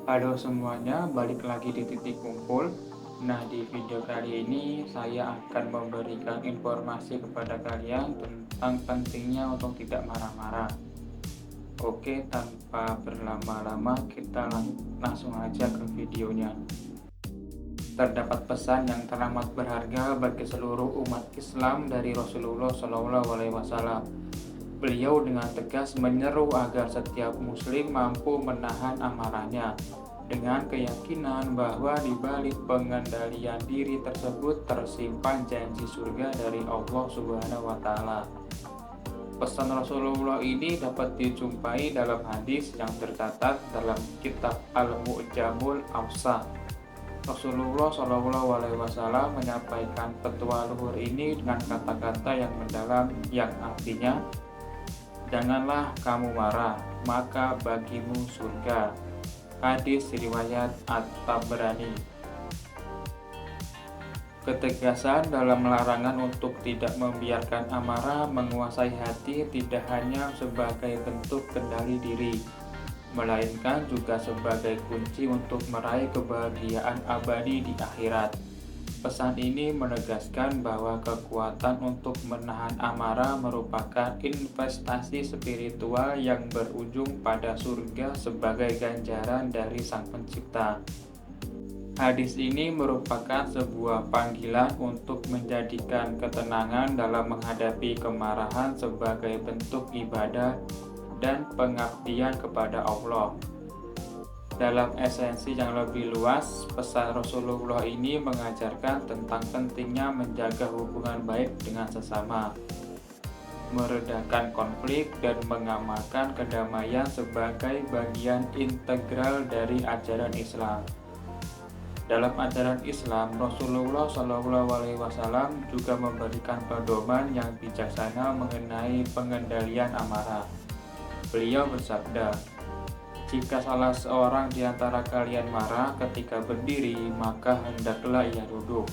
Halo semuanya, balik lagi di titik kumpul. Nah, di video kali ini saya akan memberikan informasi kepada kalian tentang pentingnya untuk tidak marah-marah. Oke, tanpa berlama-lama kita langsung aja ke videonya. Terdapat pesan yang teramat berharga bagi seluruh umat Islam dari Rasulullah SAW. Beliau dengan tegas menyeru agar setiap muslim mampu menahan amarahnya dengan keyakinan bahwa di balik pengendalian diri tersebut tersimpan janji surga dari Allah Subhanahu wa taala. Pesan Rasulullah ini dapat dijumpai dalam hadis yang tercatat dalam kitab Al-Mu'jamul Awsat. Rasulullah SAW menyampaikan petua luhur ini dengan kata-kata yang mendalam yang artinya, janganlah kamu marah, maka bagimu surga. Hadis riwayat At-Tabrani. Ketegasan dalam larangan untuk tidak membiarkan amarah menguasai hati tidak hanya sebagai bentuk kendali diri, melainkan juga sebagai kunci untuk meraih kebahagiaan abadi di akhirat. Pesan ini menegaskan bahwa kekuatan untuk menahan amarah merupakan investasi spiritual yang berujung pada surga sebagai ganjaran dari Sang Pencipta. Hadis ini merupakan sebuah panggilan untuk menjadikan ketenangan dalam menghadapi kemarahan sebagai bentuk ibadah dan pengabdian kepada Allah. Dalam esensi yang lebih luas, pesan Rasulullah ini mengajarkan tentang pentingnya menjaga hubungan baik dengan sesama, meredakan konflik, dan mengamalkan kedamaian sebagai bagian integral dari ajaran Islam. Dalam ajaran Islam, Rasulullah SAW juga memberikan pedoman yang bijaksana mengenai pengendalian amarah. Beliau bersabda, jika salah seorang di antara kalian marah ketika berdiri, maka hendaklah ia duduk.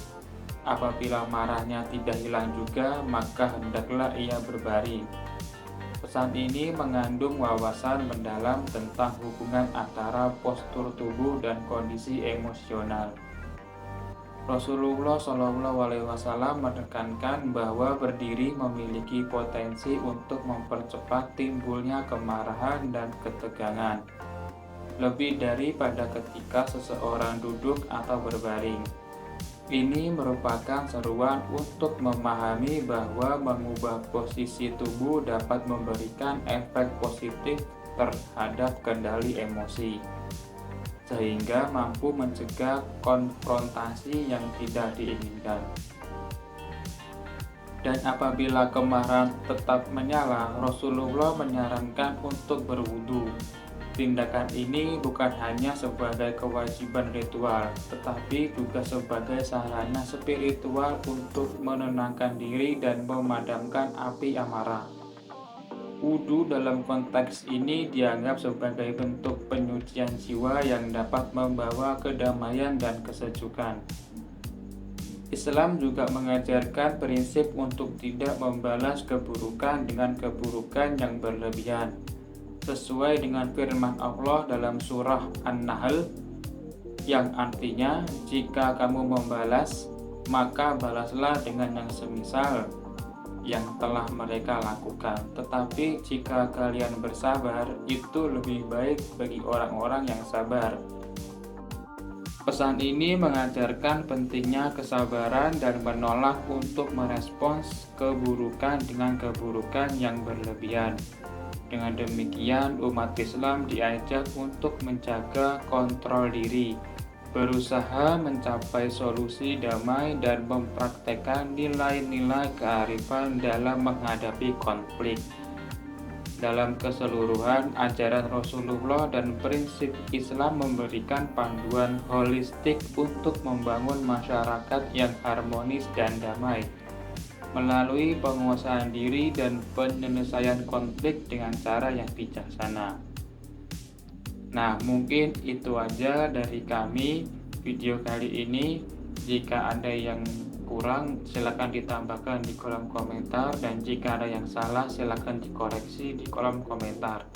Apabila marahnya tidak hilang juga, maka hendaklah ia berbaring. Pesan ini mengandung wawasan mendalam tentang hubungan antara postur tubuh dan kondisi emosional. Rasulullah SAW menekankan bahwa berdiri memiliki potensi untuk mempercepat timbulnya kemarahan dan ketegangan, lebih daripada ketika seseorang duduk atau berbaring. Ini merupakan seruan untuk memahami bahwa mengubah posisi tubuh dapat memberikan efek positif terhadap kendali emosi, sehingga mampu mencegah konfrontasi yang tidak diinginkan. Dan apabila kemarahan tetap menyala, Rasulullah menyarankan untuk berwudu. Tindakan ini bukan hanya sebagai kewajiban ritual, tetapi juga sebagai sarana spiritual untuk menenangkan diri dan memadamkan api amarah. Wudu dalam konteks ini dianggap sebagai bentuk penyucian jiwa yang dapat membawa kedamaian dan kesejukan. Islam juga mengajarkan prinsip untuk tidak membalas keburukan dengan keburukan yang berlebihan, sesuai dengan firman Allah dalam surah An-Nahl yang artinya, jika kamu membalas, maka balaslah dengan yang semisal yang telah mereka lakukan. Tetapi jika kalian bersabar, itu lebih baik bagi orang-orang yang sabar. Pesan ini mengajarkan pentingnya kesabaran dan menolak untuk merespons keburukan dengan keburukan yang berlebihan. Dengan demikian, umat Islam diajak untuk menjaga kontrol diri, berusaha mencapai solusi damai, dan mempraktekkan nilai-nilai kearifan dalam menghadapi konflik. Dalam keseluruhan, ajaran Rasulullah dan prinsip Islam memberikan panduan holistik untuk membangun masyarakat yang harmonis dan damai, melalui penguasaan diri dan penyelesaian konflik dengan cara yang bijaksana. Nah, mungkin itu aja dari kami video kali ini. Jika ada yang kurang, silakan ditambahkan di kolom komentar, dan jika ada yang salah, silakan dikoreksi di kolom komentar.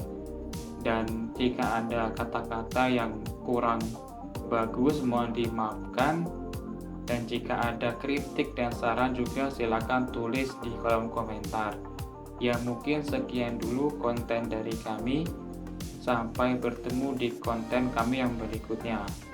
Dan jika ada kata-kata yang kurang bagus mohon dimaafkan. Dan jika ada kritik dan saran juga silakan tulis di kolom komentar. Ya mungkin sekian dulu konten dari kami. Sampai bertemu di konten kami yang berikutnya.